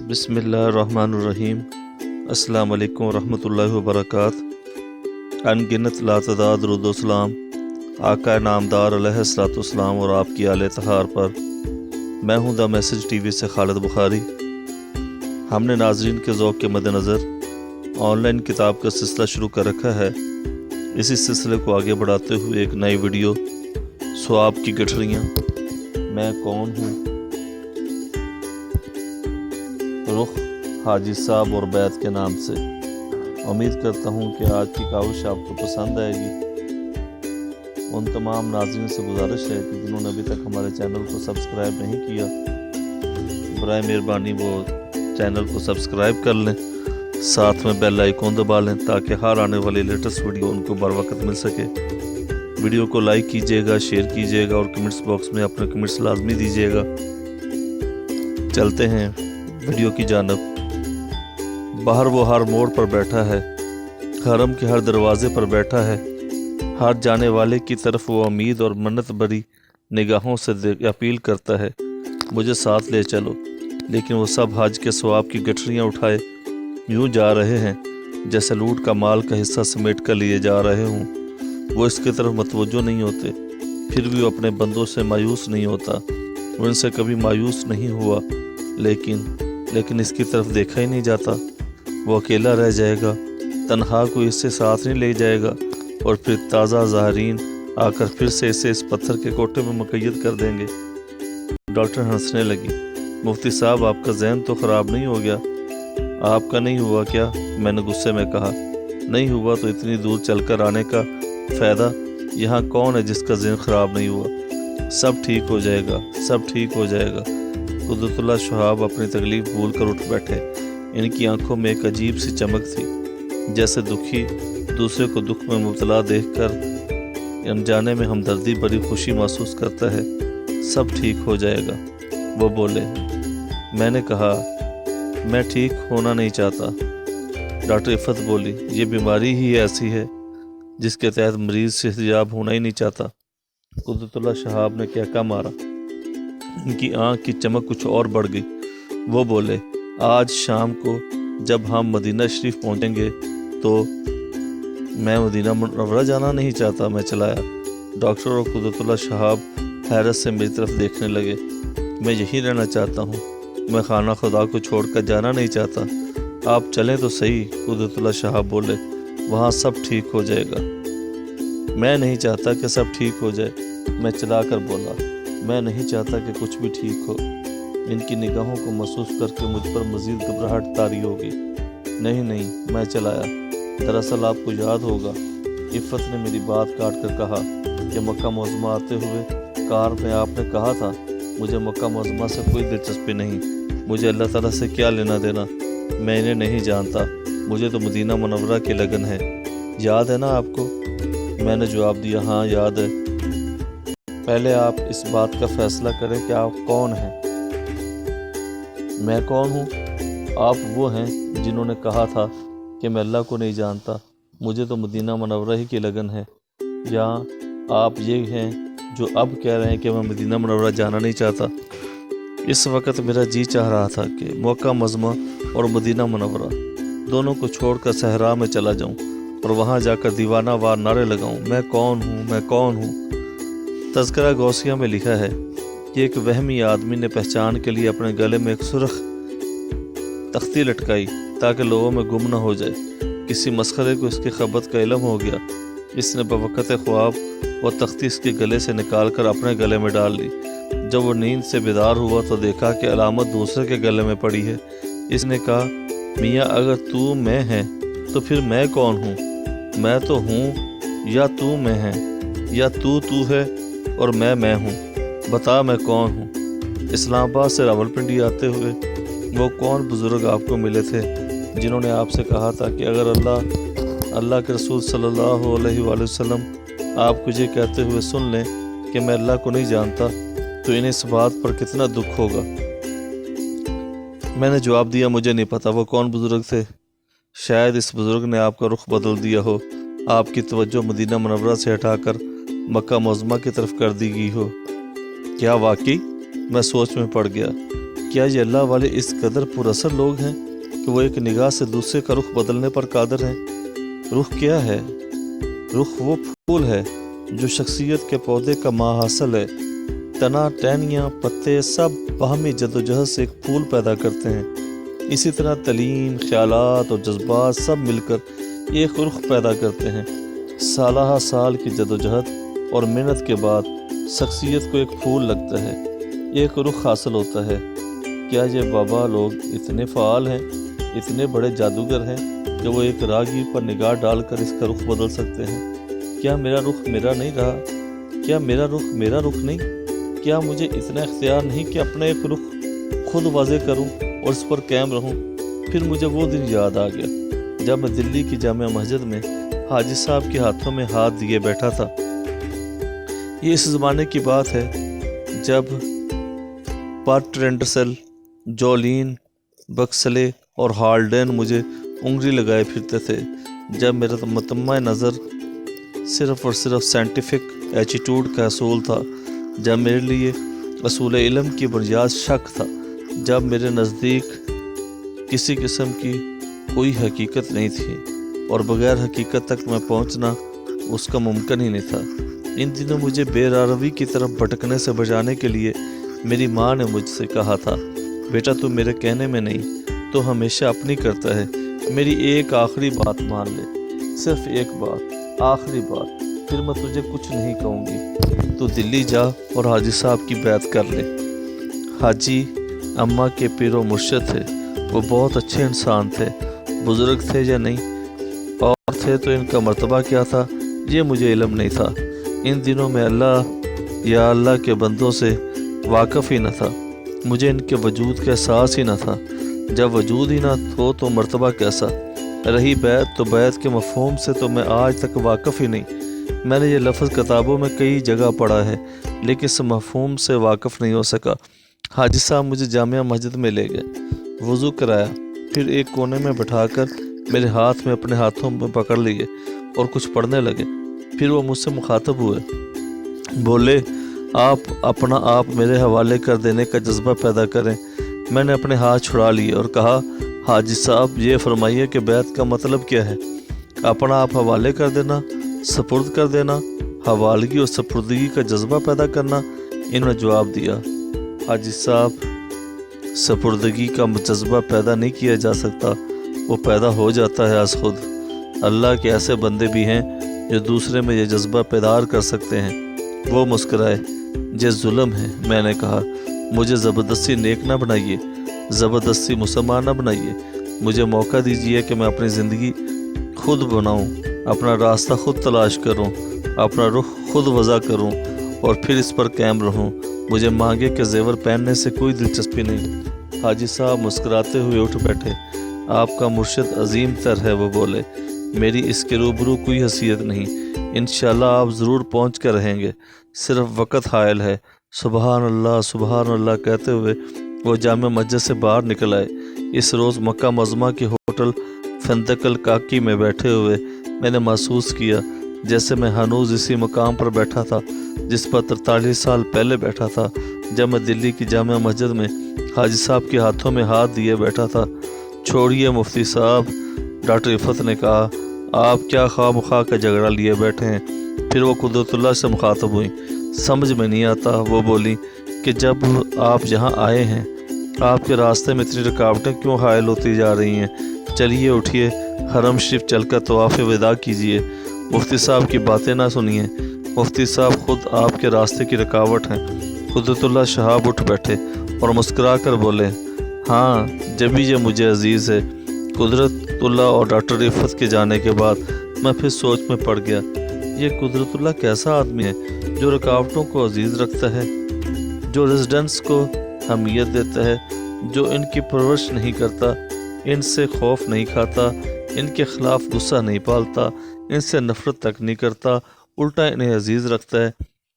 بسم اللہ الرحمن الرحیم۔ السلام علیکم ورحمۃ اللہ وبرکاتہ۔ ان گنت لاتعداد درود و سلام آقا نامدار علیہ الصلوۃ والسلام اور آپ کی آل طہار پر۔ میں ہوں دا میسج ٹی وی سے خالد بخاری۔ ہم نے ناظرین کے ذوق کے مد نظر آن لائن کتاب کا سلسلہ شروع کر رکھا ہے۔ اسی سلسلے کو آگے بڑھاتے ہوئے ایک نئی ویڈیو ثواب کی گٹھریاں، میں کون ہوں، رخ حاجی صاحب اور بیت کے نام سے۔ امید کرتا ہوں کہ آج کی کاوش آپ کو پسند آئے گی۔ ان تمام ناظرین سے گزارش ہے کہ جنہوں نے ابھی تک ہمارے چینل کو سبسکرائب نہیں کیا، برائے مہربانی وہ چینل کو سبسکرائب کر لیں، ساتھ میں بیل آئیکن دبا لیں تاکہ ہر آنے والی لیٹسٹ ویڈیو ان کو بر وقت مل سکے۔ ویڈیو کو لائک کیجیے گا، شیئر کیجیے گا اور کمنٹس باکس میں اپنے کمنٹس لازمی دیجیے گا۔ چلتے ہیں ویڈیو کی جانب۔ باہر وہ ہر موڑ پر بیٹھا ہے، حرم کے ہر دروازے پر بیٹھا ہے، ہر جانے والے کی طرف وہ امید اور منت بری نگاہوں سے اپیل کرتا ہے، مجھے ساتھ لے چلو۔ لیکن وہ سب حج کے ثواب کی گٹھریاں اٹھائے یوں جا رہے ہیں جیسے لوٹ کا مال کا حصہ سمیٹ کر لیے جا رہے ہوں۔ وہ اس کی طرف متوجہ نہیں ہوتے، پھر بھی وہ اپنے بندوں سے مایوس نہیں ہوتا۔ وہ ان سے کبھی مایوس نہیں ہوا، لیکن اس کی طرف دیکھا ہی نہیں جاتا۔ وہ اکیلا رہ جائے گا، تنہا کوئی اس سے ساتھ نہیں لے جائے گا، اور پھر تازہ ظاہرین آ کر پھر سے اسے اس پتھر کے کوٹے میں مقید کر دیں گے۔ ڈاکٹر ہنسنے لگی۔ مفتی صاحب، آپ کا ذہن تو خراب نہیں ہو گیا؟ آپ کا نہیں ہوا کیا؟ میں نے غصے میں کہا۔ نہیں ہوا تو اتنی دور چل کر آنے کا فائدہ؟ یہاں کون ہے جس کا ذہن خراب نہیں ہوا؟ سب ٹھیک ہو جائے گا، سب ٹھیک ہو جائے گا۔ قدرت اللہ شہاب اپنی تکلیف بھول کر اٹھ بیٹھے۔ ان کی آنکھوں میں ایک عجیب سی چمک تھی، جیسے دکھی دوسرے کو دکھ میں مبتلا دیکھ کر انجانے میں ہمدردی بڑی خوشی محسوس کرتا ہے۔ سب ٹھیک ہو جائے گا، وہ بولے۔ میں نے کہا، میں ٹھیک ہونا نہیں چاہتا۔ ڈاکٹر عفت بولی، یہ بیماری ہی ایسی ہے جس کے تحت مریض سے حجاب ہونا ہی نہیں چاہتا۔ قدرت اللہ شہاب نے کہکا مارا۔ ان کی آنکھ کی چمک کچھ اور بڑھ گئی۔ وہ بولے، آج شام کو جب ہم مدینہ شریف پہنچیں گے تو میں مدینہ منورہ جانا نہیں چاہتا، میں چلایا۔ ڈاکٹر اور قدرت اللہ شہاب حیرت سے میری طرف دیکھنے لگے۔ میں یہی رہنا چاہتا ہوں، میں خانہ خدا کو چھوڑ کر جانا نہیں چاہتا۔ آپ چلیں تو صحیح، قدرت اللہ شہاب بولے، وہاں سب ٹھیک ہو جائے گا۔ میں نہیں چاہتا کہ سب ٹھیک ہو جائے، میں چلا کر بولا۔ میں نہیں چاہتا کہ کچھ بھی ٹھیک ہو۔ ان کی نگاہوں کو محسوس کر کے مجھ پر مزید گھبراہٹ طاری ہو گئی۔ نہیں، میں چلایا۔ دراصل آپ کو یاد ہوگا، عفت نے میری بات کاٹ کر کہا کہ مکہ معظمہ آتے ہوئے کار میں آپ نے کہا تھا، مجھے مکہ معظمہ سے کوئی دلچسپی نہیں، مجھے اللہ تعالیٰ سے کیا لینا دینا، میں انہیں نہیں جانتا، مجھے تو مدینہ منورہ کی لگن ہے۔ یاد ہے نا آپ کو؟ میں نے جواب دیا، ہاں یاد ہے۔ پہلے آپ اس بات کا فیصلہ کریں کہ آپ کون ہیں۔ میں کون ہوں؟ آپ وہ ہیں جنہوں نے کہا تھا کہ میں اللہ کو نہیں جانتا، مجھے تو مدینہ منورہ ہی کی لگن ہے، یا آپ یہ ہیں جو اب کہہ رہے ہیں کہ میں مدینہ منورہ جانا نہیں چاہتا؟ اس وقت میرا جی چاہ رہا تھا کہ مکہ معظمہ اور مدینہ منورہ دونوں کو چھوڑ کر صحرا میں چلا جاؤں اور وہاں جا کر دیوانہ وار نعرے لگاؤں، میں کون ہوں، میں کون ہوں۔ تذکرہ غوثیہ میں لکھا ہے کہ ایک وہمی آدمی نے پہچان کے لیے اپنے گلے میں ایک سرخ تختی لٹکائی تاکہ لوگوں میں گم نہ ہو جائے۔ کسی مسخرے کو اس کی خبت کا علم ہو گیا، اس نے بوقت خواب وہ تختی اس کے گلے سے نکال کر اپنے گلے میں ڈال لی۔ جب وہ نیند سے بیدار ہوا تو دیکھا کہ علامت دوسرے کے گلے میں پڑی ہے۔ اس نے کہا، میاں اگر تو میں ہے تو پھر میں کون ہوں؟ میں تو ہوں، یا تو میں ہے، یا تو ہے اور میں ہوں۔ بتا میں کون ہوں؟ اسلام آباد سے راولپنڈی آتے ہوئے وہ کون بزرگ آپ کو ملے تھے جنہوں نے آپ سے کہا تھا کہ اگر اللہ کے رسول صلی اللہ علیہ وآلہ وسلم آپ کو یہ کہتے ہوئے سن لیں کہ میں اللہ کو نہیں جانتا تو انہیں اس بات پر کتنا دکھ ہوگا؟ میں نے جواب دیا، مجھے نہیں پتا وہ کون بزرگ تھے۔ شاید اس بزرگ نے آپ کا رخ بدل دیا ہو، آپ کی توجہ مدینہ منورہ سے ہٹا کر مکہ معظمہ کی طرف کر دی گئی ہو۔ کیا واقعی؟ میں سوچ میں پڑ گیا۔ کیا یہ اللہ والے اس قدر پر اثر لوگ ہیں کہ وہ ایک نگاہ سے دوسرے کا رخ بدلنے پر قادر ہیں؟ رخ کیا ہے؟ رخ وہ پھول ہے جو شخصیت کے پودے کا ماحصل ہے۔ تنا، ٹہنیاں، پتے سب باہمی جدوجہد سے ایک پھول پیدا کرتے ہیں۔ اسی طرح تعلیم، خیالات اور جذبات سب مل کر ایک رخ پیدا کرتے ہیں۔ سالہ سال کی جدوجہد اور محنت کے بعد شخصیت کو ایک پھول لگتا ہے، ایک رخ حاصل ہوتا ہے۔ کیا یہ بابا لوگ اتنے فعال ہیں، اتنے بڑے جادوگر ہیں کہ وہ ایک راگی پر نگاہ ڈال کر اس کا رخ بدل سکتے ہیں؟ کیا میرا رخ میرا نہیں رہا؟ کیا میرا رخ میرا رخ نہیں؟ کیا مجھے اتنا اختیار نہیں کہ اپنا ایک رخ خود واضح کروں اور اس پر قائم رہوں؟ پھر مجھے وہ دن یاد آ گیا جب میں دلی کی جامع مسجد میں حاجی صاحب کے ہاتھوں میں ہاتھ دیے بیٹھا تھا۔ یہ اس زمانے کی بات ہے جب برٹرینڈ، جولین، بکسلے اور ہالڈین مجھے انگلی لگائے پھرتے تھے، جب میرا متمع نظر صرف اور صرف سائنٹیفک ایٹیٹیوڈ کا اصول تھا، جب میرے لیے اصول علم کی بنیاد شک تھا، جب میرے نزدیک کسی قسم کی کوئی حقیقت نہیں تھی اور بغیر حقیقت تک میں پہنچنا اس کا ممکن ہی نہیں تھا۔ ان دنوں مجھے بے راروی کی طرف بھٹکنے سے بچانے کے لیے میری ماں نے مجھ سے کہا تھا، بیٹا تو میرے کہنے میں نہیں تو ہمیشہ اپنی کرتا ہے، میری ایک آخری بات مان لے، صرف ایک بات، آخری بات، پھر میں تجھے کچھ نہیں کہوں گی، تو دلی جا اور حاجی صاحب کی بیعت کر لے۔ حاجی اماں کے پیر و مرشد تھے، وہ بہت اچھے انسان تھے، بزرگ تھے یا نہیں، اور تھے تو ان کا مرتبہ کیا تھا یہ مجھے علم نہیں تھا۔ ان دنوں میں اللہ کے بندوں سے واقف ہی نہ تھا، مجھے ان کے وجود کا احساس ہی نہ تھا۔ جب وجود ہی نہ ہو تو مرتبہ کیسا؟ رہی بیعت تو بیعت کے مفہوم سے تو میں آج تک واقف ہی نہیں۔ میں نے یہ لفظ کتابوں میں کئی جگہ پڑھا ہے لیکن اس مفہوم سے واقف نہیں ہو سکا۔ حاجی صاحب مجھے جامع مسجد میں لے گئے، وضو کرایا، پھر ایک کونے میں بٹھا کر میرے ہاتھ میں اپنے ہاتھوں میں پکڑ لیے اور کچھ پڑھنے لگے۔ پھر وہ مجھ سے مخاطب ہوئے، بولے، آپ اپنا آپ میرے حوالے کر دینے کا جذبہ پیدا کریں۔ میں نے اپنے ہاتھ چھڑا لیے اور کہا، حاجی صاحب یہ فرمائیے کہ بیعت کا مطلب کیا ہے؟ اپنا آپ حوالے کر دینا، سپرد کر دینا، حوالگی اور سپردگی کا جذبہ پیدا کرنا۔ انہوں نے جواب دیا، حاجی صاحب سپردگی کا جذبہ پیدا نہیں کیا جا سکتا، وہ پیدا ہو جاتا ہے از خود۔ اللہ کے ایسے بندے بھی ہیں جو دوسرے میں یہ جذبہ پیدار کر سکتے ہیں۔ وہ مسکرائے، یہ ظلم ہے۔ میں نے کہا، مجھے زبردستی نیک نہ بنائیے، زبردستی مسلمان نہ بنائیے، مجھے موقع دیجیے کہ میں اپنی زندگی خود بناؤں، اپنا راستہ خود تلاش کروں، اپنا رخ خود وضع کروں اور پھر اس پر قائم رہوں۔ مجھے مانگے کے زیور پہننے سے کوئی دلچسپی نہیں۔ حاجی صاحب مسکراتے ہوئے اٹھ بیٹھے۔ آپ کا مرشد عظیم تر ہے، وہ بولے، میری اس کے روبرو کوئی حیثیت نہیں، انشاءاللہ آپ ضرور پہنچ کر رہیں گے، صرف وقت حائل ہے۔ سبحان اللہ کہتے ہوئے وہ جامع مسجد سے باہر نکل آئے۔ اس روز مکہ معظمہ کے ہوٹل فندق الکاکی میں بیٹھے ہوئے میں نے محسوس کیا جیسے میں ہنوز اسی مقام پر بیٹھا تھا جس پر 43 سال پہلے بیٹھا تھا، جب میں دلی کی جامع مسجد میں حاجی صاحب کے ہاتھوں میں ہاتھ دیے بیٹھا تھا۔ چھوڑیے مفتی صاحب، ڈاکٹر عفت نے کہا، آپ کیا خواہ مخواہ کا جھگڑا لیے بیٹھے ہیں؟ پھر وہ قدرت اللہ سے مخاطب ہوئیں۔ سمجھ میں نہیں آتا، وہ بولی، کہ جب آپ یہاں آئے ہیں آپ کے راستے میں اتنی رکاوٹیں کیوں حائل ہوتی جا رہی ہیں؟ چلیے اٹھیے، حرم شریف چل کر طواف وداع کیجیے۔ مفتی صاحب کی باتیں نہ سنیے، مفتی صاحب خود آپ کے راستے کی رکاوٹ ہیں۔ قدرت اللہ شہاب اٹھ بیٹھے اور مسکرا کر بولے، ہاں جبھی یہ مجھے عزیز ہے۔ قدرت اللہ اور ڈاکٹر عفت کے جانے کے بعد میں پھر سوچ میں پڑ گیا، یہ قدرت اللہ کیسا آدمی ہے جو رکاوٹوں کو عزیز رکھتا ہے، جو ریزیڈنٹس کو اہمیت دیتا ہے، جو ان کی پرورش نہیں کرتا، ان سے خوف نہیں کھاتا، ان کے خلاف غصہ نہیں پالتا، ان سے نفرت تک نہیں کرتا، الٹا انہیں عزیز رکھتا ہے۔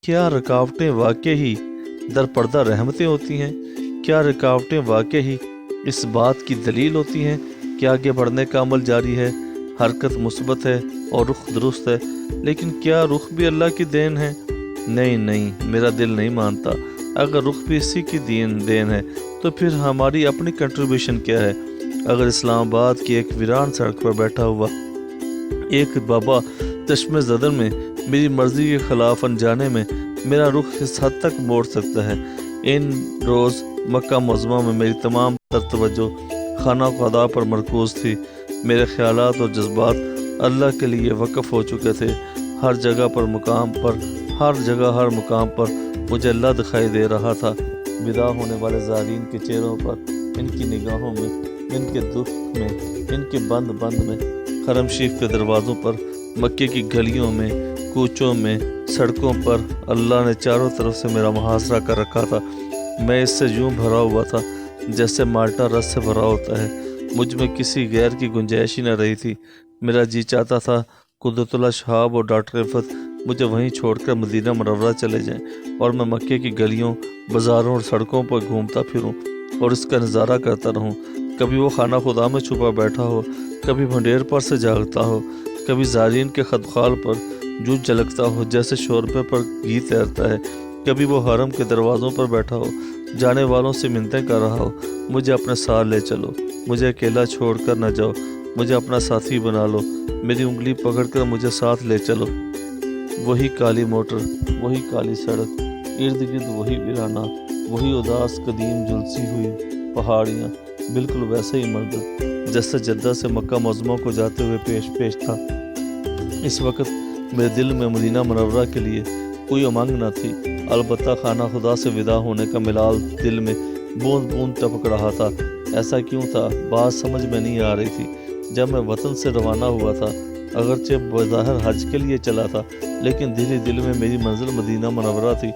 کیا رکاوٹیں واقعی در پردہ رحمتیں ہوتی ہیں؟ کیا رکاوٹیں واقعی اس بات کی دلیل ہوتی ہیں کہ آگے بڑھنے کا عمل جاری ہے، حرکت مثبت ہے اور رخ درست ہے؟ لیکن کیا رخ بھی اللہ کی دین ہے؟ نہیں، میرا دل نہیں مانتا۔ اگر رخ بھی اسی کی دین ہے تو پھر ہماری اپنی کنٹریبیوشن کیا ہے؟ اگر اسلام آباد کی ایک ویران سڑک پر بیٹھا ہوا ایک بابا چشمے زدر میں میری مرضی کے خلاف انجانے میں میرا رخ اس حد تک موڑ سکتا ہے۔ ان روز مکہ معظمہ میں میری تمام تر توجہ خانہ خدا پر مرکوز تھی۔ میرے خیالات اور جذبات اللہ کے لیے وقف ہو چکے تھے۔ ہر جگہ ہر مقام پر مجھے اللہ دکھائی دے رہا تھا۔ ودا ہونے والے زائرین کے چہروں پر، ان کی نگاہوں میں، ان کے دکھ میں، ان کے بند میں، حرم شریف کے دروازوں پر، مکے کی گلیوں میں، کوچوں میں، سڑکوں پر اللہ نے چاروں طرف سے میرا محاصرہ کر رکھا تھا۔ میں اس سے یوں بھرا ہوا تھا جیسے مالٹا رس سے بھرا ہوتا ہے۔ مجھ میں کسی غیر کی گنجائش ہی نہ رہی تھی۔ میرا جی چاہتا تھا قدرت اللہ شہاب اور ڈاکٹر رفعت مجھے وہیں چھوڑ کر مدینہ منورہ چلے جائیں اور میں مکے کی گلیوں، بازاروں اور سڑکوں پر گھومتا پھروں اور اس کا نظارہ کرتا رہوں۔ کبھی وہ خانہ خدا میں چھپا بیٹھا ہو، کبھی بھنڈیر پر سے جاگتا ہو، کبھی زائرین کے خدخال پر جو جھلکتا ہو جیسے شوربے پر گھی تیرتا ہے، کبھی وہ حرم کے دروازوں پر بیٹھا ہو، جانے والوں سے منتیں کر رہا ہو، مجھے اپنے ساتھ لے چلو، مجھے اکیلا چھوڑ کر نہ جاؤ، مجھے اپنا ساتھی بنا لو، میری انگلی پکڑ کر مجھے ساتھ لے چلو۔ وہی کالی موٹر، وہی کالی سڑک، ارد گرد وہی ویرانہ، وہی اداس قدیم جلسی ہوئی پہاڑیاں، بالکل ویسا ہی منظر جیسے جدہ سے مکہ معظمہ کو جاتے ہوئے پیش تھا۔ اس وقت میرے دل میں مدینہ منورہ کے لیے کوئی امنگ نہ تھی، البتہ خانہ خدا سے ودا ہونے کا ملال دل میں بوند بوند ٹپک رہا تھا۔ ایسا کیوں تھا؟ بات سمجھ میں نہیں آ رہی تھی۔ جب میں وطن سے روانہ ہوا تھا، اگرچہ بظاہر حج کے لیے چلا تھا، لیکن دل ہی دل میں میری منزل مدینہ منورہ تھی۔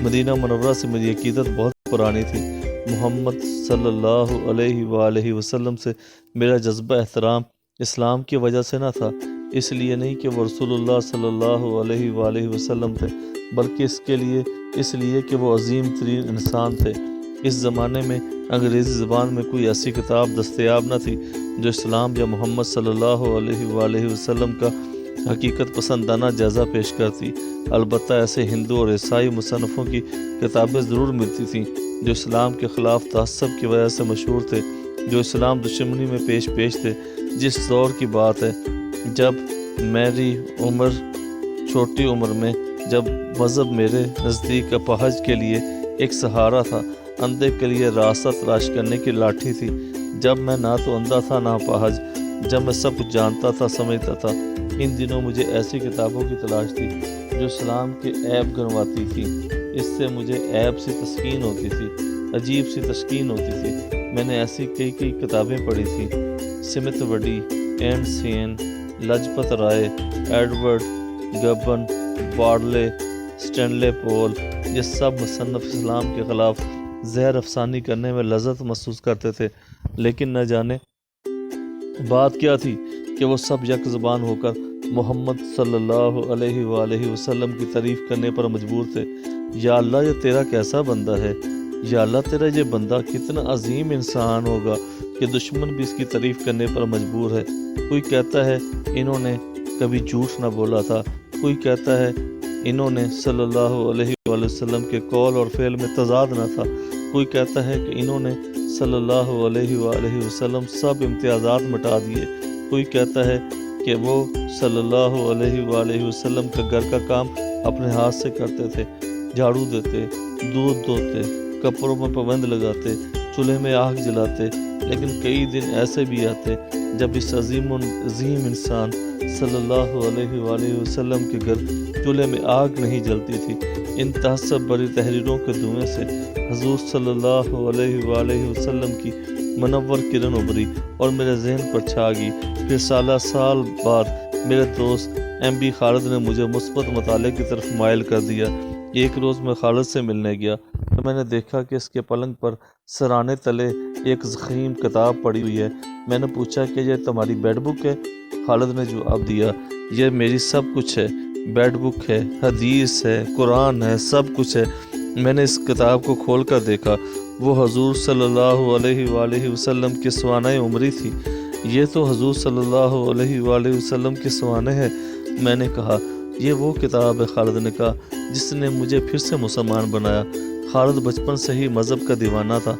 مدینہ منورہ سے میری عقیدت بہت پرانی تھی۔ محمد صلی اللہ علیہ وآلہ وسلم سے میرا جذبہ احترام اسلام کی وجہ سے نہ تھا، اس لیے نہیں کہ وہ رسول اللہ صلی اللہ علیہ وآلہ وسلم تھے، بلکہ اس لیے کہ وہ عظیم ترین انسان تھے۔ اس زمانے میں انگریزی زبان میں کوئی ایسی کتاب دستیاب نہ تھی جو اسلام یا محمد صلی اللہ علیہ وآلہ وسلم کا حقیقت پسندانہ جائزہ پیش کرتی۔ البتہ ایسے ہندو اور عیسائی مصنفوں کی کتابیں ضرور ملتی تھیں جو اسلام کے خلاف تعصب کی وجہ سے مشہور تھے، جو اسلام دشمنی میں پیش تھے۔ جس دور کی بات ہے جب میری عمر چھوٹی عمر میں، جب مذہب میرے نزدیک اپاہج کے لیے ایک سہارا تھا، اندھے کے لیے راستہ تلاش کرنے کی لاٹھی تھی، جب میں نہ تو اندھا تھا نہ اپاہج، جب میں سب کچھ جانتا تھا، سمجھتا تھا، ان دنوں مجھے ایسی کتابوں کی تلاش تھی جو اسلام کے عیب گنواتی تھی۔ اس سے مجھے عیب سی تسکین ہوتی تھی، عجیب سی تسکین ہوتی تھی۔ میں نے ایسی کئی کتابیں پڑھی تھیں، Smith Woody, and Sen, Lajpat Rai, Edward Gibbon, Barley, Stanley Poole, یہ سب مصنف اسلام کے خلاف زہر افسانی کرنے میں لذت محسوس کرتے تھے، لیکن نہ جانے بات کیا تھی کہ وہ سب یک زبان ہو کر محمد صلی اللہ علیہ وآلہ وسلم کی تعریف کرنے پر مجبور تھے۔ یا اللہ، یہ تیرا کیسا بندہ ہے، یا اللہ تیرا یہ بندہ کتنا عظیم انسان ہوگا کہ دشمن بھی اس کی تعریف کرنے پر مجبور ہے۔ کوئی کہتا ہے انہوں نے کبھی جھوٹ نہ بولا تھا، کوئی کہتا ہے انہوں نے صلی اللہ علیہ وآلہ وسلم کے قول اور فعل میں تضاد نہ تھا، کوئی کہتا ہے کہ انہوں نے صلی اللہ علیہ وآلہ وسلم سب امتیازات مٹا دیے، کوئی کہتا ہے کہ وہ صلی اللہ علیہ وآلہ وسلم کا گھر کا کام اپنے ہاتھ سے کرتے تھے، جھاڑو دیتے، دودھ دھوتے، کپڑوں میں پابند لگاتے، چولہے میں آگ جلاتے، لیکن کئی دن ایسے بھی آتے جب اس عظیم انسان صلی اللہ علیہ وآلہ وسلم کے گھر چولہے میں آگ نہیں جلتی تھی۔ ان تحسب بری تحریروں کے دھوئیں سے حضور صلی اللہ علیہ وآلہ وسلم کی منور کرن ابھری اور میرے ذہن پر چھا گئی۔ پھر سال بعد میرے دوست ایم بی خالد نے مجھے مثبت مطالعے کی طرف مائل کر دیا۔ ایک روز میں خالد سے ملنے گیا تو میں نے دیکھا کہ اس کے پلنگ پر سرانے تلے ایک ضخیم کتاب پڑی ہوئی ہے۔ میں نے پوچھا کہ یہ تمہاری بیڈ بک ہے؟ خالد نے جواب دیا، یہ میری سب کچھ ہے، بیڈ بک ہے، حدیث ہے، قرآن ہے، سب کچھ ہے۔ میں نے اس کتاب کو کھول کر دیکھا، وہ حضور صلی اللہ علیہ وآلہ وسلم کی سوانح عمری تھی۔ یہ تو حضور صلی اللہ علیہ وآلہ وسلم کی سوانح ہے۔ میں نے کہا، یہ وہ کتاب ہے؟ خالد نے کہا، جس نے مجھے پھر سے مسلمان بنایا۔ خالد بچپن سے ہی مذہب کا دیوانہ تھا،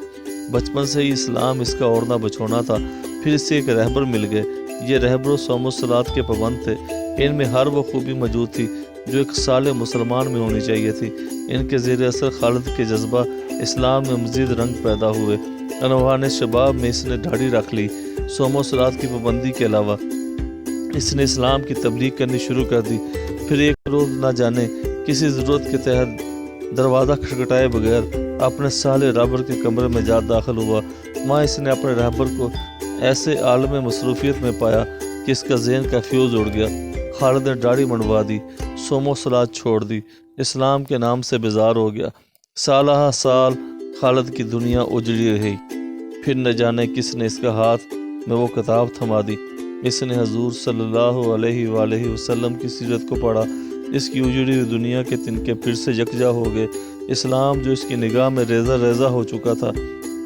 بچپن سے ہی اسلام اس کا اوڑھنا بچھونا تھا۔ پھر اسے ایک رہبر مل گئے، یہ رہبر و صوم و صلات کے پابند تھے، ان میں ہر وہ خوبی موجود تھی جو ایک صالح مسلمان میں ہونی چاہیے تھی۔ ان کے زیر اثر خالد کے جذبہ اسلام میں مزید رنگ پیدا ہوئے۔ انوان شباب میں اس نے داڑھی رکھ لی، صوم و صلات کی پابندی کے علاوہ اس نے اسلام کی تبلیغ کرنی شروع کر دی۔ پھر ایک روز نہ جانے کسی ضرورت کے تحت دروازہ کھٹکھٹائے بغیر اپنے صالح رہبر کے کمرے میں جا داخل ہوا۔ وہاں اس نے اپنے رہبر کو ایسے عالم مصروفیت میں پایا کہ اس کا ذہن کا فیوز اڑ گیا۔ خالد نے داڑھی منڈوا دی، صوم و صلات چھوڑ دی، اسلام کے نام سے بیزار ہو گیا۔ سالہ سال خالد کی دنیا اجڑی رہی۔ پھر نہ جانے کس نے اس کا ہاتھ میں وہ کتاب تھما دی۔ اس نے حضور صلی اللہ علیہ وآلہ وسلم کی سیرت کو پڑھا۔ اس کی اجڑی ہوئی دنیا کے تنکے پھر سے یکجا ہو گئے۔ اسلام جو اس کی نگاہ میں ریزہ ریزہ ہو چکا تھا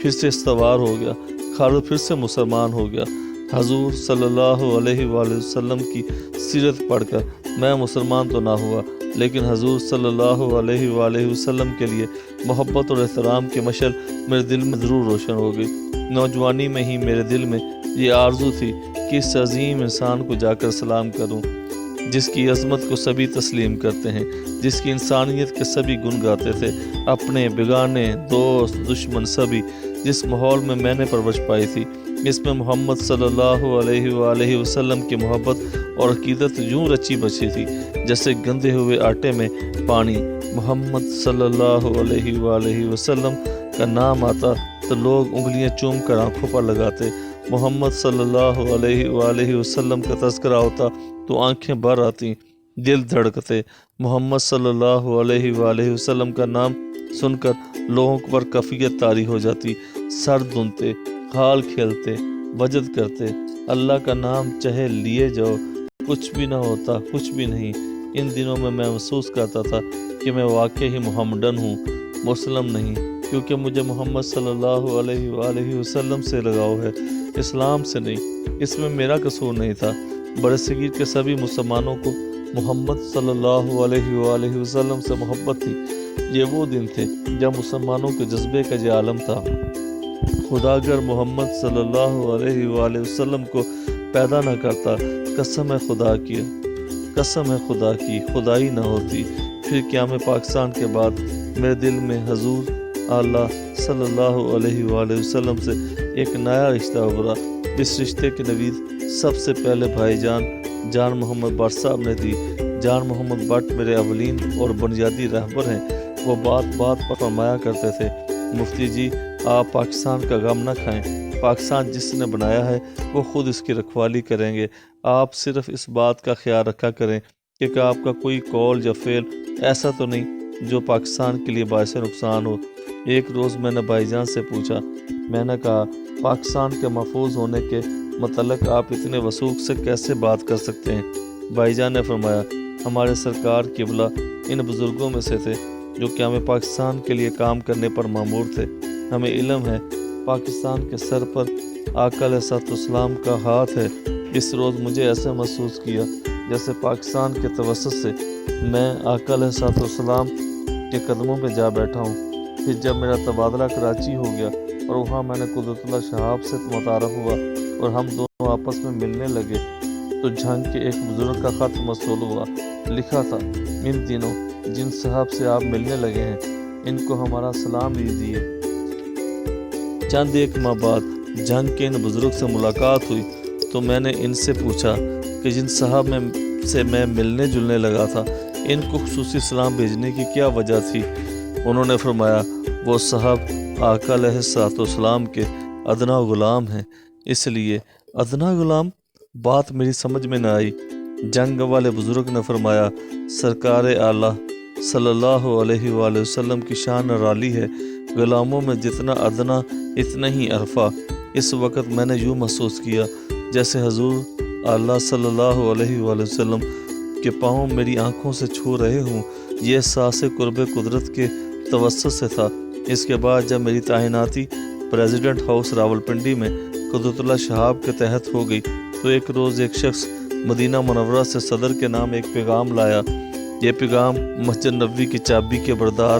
پھر سے استوار ہو گیا۔ خالد پھر سے مسلمان ہو گیا۔ حضور صلی اللہ علیہ وآلہ وسلم کی سیرت پڑھ کر میں مسلمان تو نہ ہوا، لیکن حضور صلی اللہ علیہ وآلہ وسلم کے لیے محبت اور احترام کی مشعل میرے دل میں ضرور روشن ہو گئی۔ نوجوانی میں ہی میرے دل میں یہ آرزو تھی کہ اس عظیم انسان کو جا کر سلام کروں، جس کی عظمت کو سبھی تسلیم کرتے ہیں، جس کی انسانیت کے سبھی گن گاتے تھے، اپنے بیگانے دوست دشمن سبھی، جس ماحول میں میں نے پرورش پائی تھی، اس میں محمد صلی اللہ علیہ وآلہ وسلم کی محبت اور عقیدت یوں رچی بچی تھی جیسے گندے ہوئے آٹے میں پانی۔ محمد صلی اللہ علیہ وآلہ وسلم کا نام آتا تو لوگ انگلیاں چوم کر آنکھوں پر لگاتے، محمد صلی اللہ علیہ وآلہ وسلم کا تذکرہ ہوتا تو آنکھیں بھر آتی، دل دھڑکتے۔ محمد صلی اللہ علیہ وآلہ وسلم کا نام سن کر لوگوں پر کفیت طاری ہو جاتی، سر دھنتے، حال کھیلتے، وجد کرتے، اللہ کا نام چاہے لیے جاؤ، کچھ بھی نہ ہوتا، کچھ بھی نہیں۔ ان دنوں میں محسوس کرتا تھا کہ میں واقعی ہی محمدن ہوں، مسلم نہیں، کیونکہ مجھے محمد صلی اللہ علیہ وآلہ وسلم سے لگاؤ ہے، اسلام سے نہیں۔ اس میں میرا قصور نہیں تھا، برصغیر کے سبھی مسلمانوں کو محمد صلی اللہ علیہ وآلہ وسلم سے محبت تھی۔ یہ وہ دن تھے جب مسلمانوں کے جذبے کا یہ عالم تھا۔ خدا اگر محمد صلی اللہ علیہ وآلہ وسلم کو پیدا نہ کرتا، قسم ہے خدا کی، قسم ہے خدا کی، خدائی نہ ہوتی، پھر قیام پاکستان کے بعد میرے دل میں حضور اعلیٰ صلی اللہ علیہ وآلہ وسلم سے ایک نیا رشتہ ابھرا۔ اس رشتے کی نوید سب سے پہلے بھائی جان محمد بٹ صاحب نے دی۔ جان محمد بٹ میرے اولین اور بنیادی رہبر ہیں۔ وہ بات بات پر فرمایا کرتے تھے، مفتی جی آپ پاکستان کا غم نہ کھائیں، پاکستان جس نے بنایا ہے وہ خود اس کی رکھوالی کریں گے، آپ صرف اس بات کا خیال رکھا کریں کہ آپ کا کوئی قول یا فعل ایسا تو نہیں جو پاکستان کے لیے باعث نقصان ہو۔ ایک روز میں نے بھائی جان سے پوچھا، میں نے کہا پاکستان کے محفوظ ہونے کے متعلق آپ اتنے وثوق سے کیسے بات کر سکتے ہیں؟ بھائی جان نے فرمایا، ہمارے سرکار قبلہ ان بزرگوں میں سے تھے جو قیام پاکستان کے لیے کام کرنے پر مامور تھے۔ ہمیں علم ہے پاکستان کے سر پر آقا علیہ السلام کا ہاتھ ہے۔ اس روز مجھے ایسا محسوس کیا جیسے پاکستان کے توسط سے میں آقا علیہ السلام کے قدموں پہ جا بیٹھا ہوں۔ پھر جب میرا تبادلہ کراچی ہو گیا اور وہاں میں نے قدرت اللہ شہاب سے متعارف ہوا اور ہم دونوں آپس میں ملنے لگے تو جھنگ کے ایک بزرگ کا خط موصول ہوا، لکھا تھا، ان دنوں جن صاحب سے آپ ملنے لگے ہیں ان کو ہمارا سلام دیجیے۔ چند ایک ماہ بعد جھنگ کے ان بزرگ سے ملاقات ہوئی تو میں نے ان سے پوچھا کہ جن صاحب سے میں ملنے جلنے لگا تھا ان کو خصوصی سلام بھیجنے کی کیا وجہ تھی؟ انہوں نے فرمایا، وہ صاحب آقا علیہ السلام کے ادنا غلام ہیں، اس لیے ادنا غلام۔ بات میری سمجھ میں نہ آئی۔ جنگ والے بزرگ نے فرمایا، سرکار اعلیٰ صلی اللہ علیہ وآلہ وسلم کی شان نرالی ہے، غلاموں میں جتنا ادنا اتنا ہی عرفہ۔ اس وقت میں نے یوں محسوس کیا جیسے حضور اعلیٰ صلی اللہ علیہ وآلہ وسلم کے پاؤں میری آنکھوں سے چھو رہے ہوں۔ یہ احساس قرب قدرت کے توسط سے تھا۔ اس کے بعد جب میری تعیناتی پریزیڈنٹ ہاؤس راولپنڈی میں قدرت اللہ شہاب کے تحت ہو گئی تو ایک روز ایک شخص مدینہ منورہ سے صدر کے نام ایک پیغام لایا۔ یہ پیغام مسجد نبوی کی چابی کے بردار